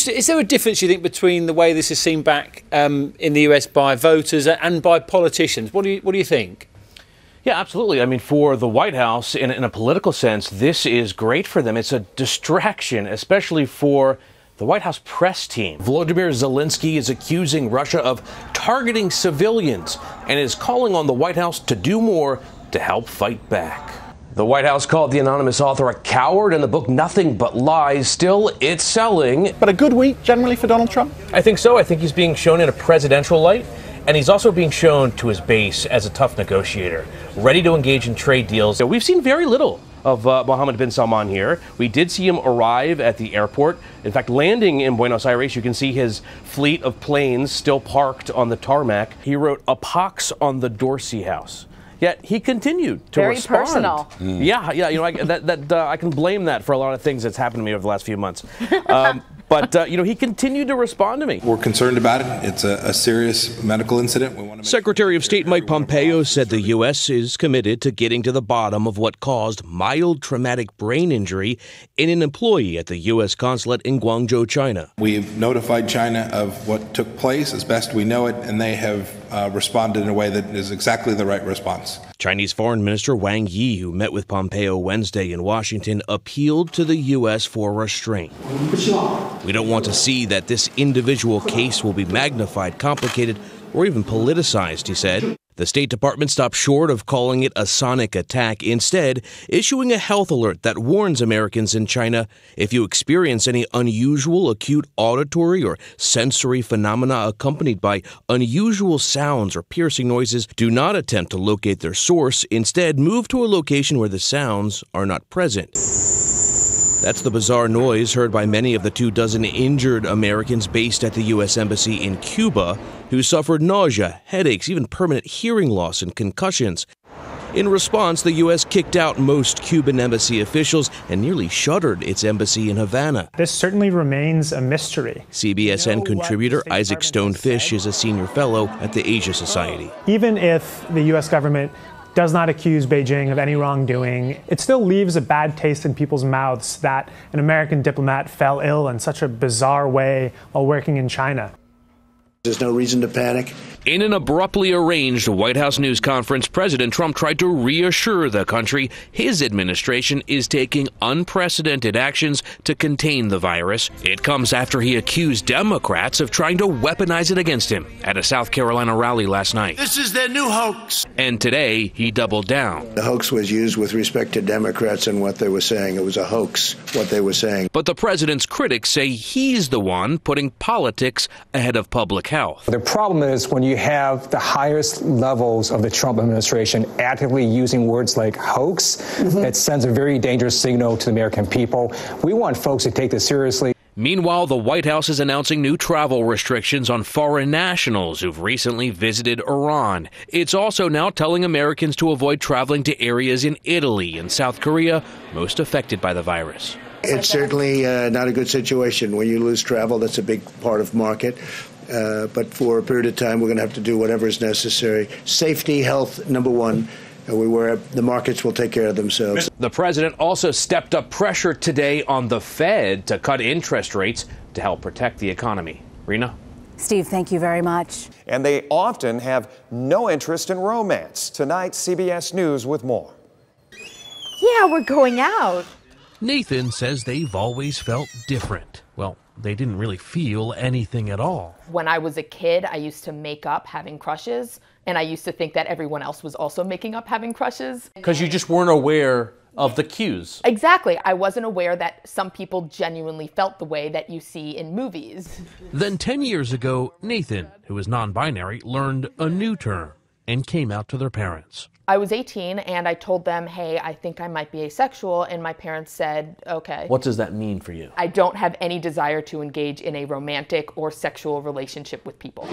Is there a difference, you think, between the way this is seen back in the US by voters and by politicians? What do you think? Yeah, absolutely. I mean, for the White House, in a political sense, this is great for them. It's a distraction, especially for the White House press team. Volodymyr Zelensky is accusing Russia of targeting civilians and is calling on the White House to do more to help fight back. The White House called the anonymous author a coward in the book Nothing But Lies. Still, it's selling. But a good week generally for Donald Trump? I think so. I think he's being shown in a presidential light, and he's also being shown to his base as a tough negotiator, ready to engage in trade deals. So we've seen very little of Mohammed bin Salman here. We did see him arrive at the airport. In fact, landing in Buenos Aires, you can see his fleet of planes still parked on the tarmac. He wrote a pox on the Dorsey house. Yet he continued to respond. Very personal. Yeah, you know, I can blame that for a lot of things that's happened to me over the last few months. But, you know, he continued to respond to me. We're concerned about it. It's a serious medical incident. We want to Secretary of State Mike Pompeo said the U.S. is committed to getting to the bottom of what caused mild traumatic brain injury in an employee at the U.S. consulate in Guangzhou, China. We've notified China of what took place as best we know it, and they have responded in a way that is exactly the right response. Chinese Foreign Minister Wang Yi, who met with Pompeo Wednesday in Washington, appealed to the U.S. for restraint. We don't want to see that this individual case will be magnified, complicated, or even politicized, he said. The State Department stopped short of calling it a sonic attack, instead issuing a health alert that warns Americans in China if you experience any unusual acute auditory or sensory phenomena accompanied by unusual sounds or piercing noises, do not attempt to locate their source. Instead, move to a location where the sounds are not present. That's the bizarre noise heard by many of the 24 injured Americans based at the U.S. Embassy in Cuba, who suffered nausea, headaches, even permanent hearing loss and concussions. In response, the U.S. kicked out most Cuban embassy officials and nearly shuttered its embassy in Havana. This certainly remains a mystery. CBSN contributor Isaac Stonefish is a senior fellow at the Asia Society. Even if the U.S. government does not accuse Beijing of any wrongdoing, it still leaves a bad taste in people's mouths that an American diplomat fell ill in such a bizarre way while working in China. There's no reason to panic. In an abruptly arranged White House news conference, President Trump tried to reassure the country his administration is taking unprecedented actions to contain the virus. It comes after he accused Democrats of trying to weaponize it against him at a South Carolina rally last night. This is their new hoax. And today, he doubled down. The hoax was used with respect to Democrats and what they were saying. It was a hoax, what they were saying. But the president's critics say he's the one putting politics ahead of public health. The problem is when you have the highest levels of the Trump administration actively using words like hoax, it sends a very dangerous signal to the American people. We want folks to take this seriously. Meanwhile, the White House is announcing new travel restrictions on foreign nationals who've recently visited Iran. It's also now telling Americans to avoid traveling to areas in Italy and South Korea most affected by the virus. It's certainly not a good situation. When you lose travel, that's a big part of market. But for a period of time, we're going to have to do whatever is necessary. Safety, health, number one. The markets will take care of themselves. The president also stepped up pressure today on the Fed to cut interest rates to help protect the economy. Rena? Steve, thank you very much. And they often have no interest in romance. Tonight, CBS News with more. Yeah, we're going out. Nathan says they've always felt different. Well, they didn't really feel anything at all. When I was a kid, I used to make up having crushes, and I used to think that everyone else was also making up having crushes. Because you just weren't aware of the cues. Exactly. I wasn't aware that some people genuinely felt the way that you see in movies. Then 10 years ago, Nathan, who is non-binary, learned a new term and came out to their parents. I was 18 and I told them, hey, I think I might be asexual, and my parents said, okay. What does that mean for you? I don't have any desire to engage in a romantic or sexual relationship with people.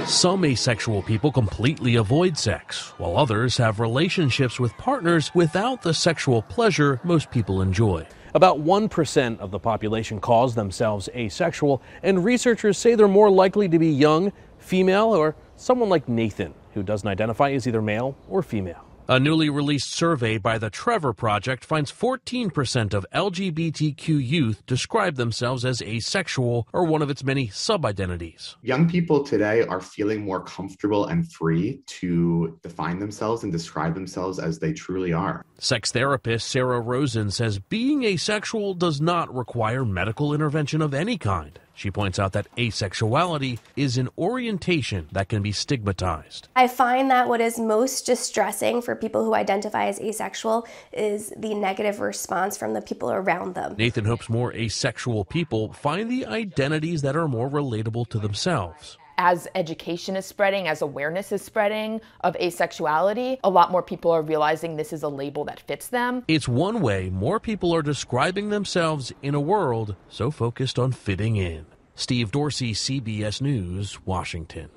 Some asexual people completely avoid sex, while others have relationships with partners without the sexual pleasure most people enjoy. About 1% of the population calls themselves asexual, and researchers say they're more likely to be young, female, or someone like Nathan, who doesn't identify as either male or female. A newly released survey by the Trevor Project finds 14% of LGBTQ youth describe themselves as asexual or one of its many sub-identities. Young people today are feeling more comfortable and free to define themselves and describe themselves as they truly are. Sex therapist Sarah Rosen says being asexual does not require medical intervention of any kind. She points out that asexuality is an orientation that can be stigmatized. I find that what is most distressing for people who identify as asexual is the negative response from the people around them. Nathan hopes more asexual people find the identities that are more relatable to themselves. As education is spreading, as awareness is spreading of asexuality, a lot more people are realizing this is a label that fits them. It's one way more people are describing themselves in a world so focused on fitting in. Steve Dorsey, CBS News, Washington.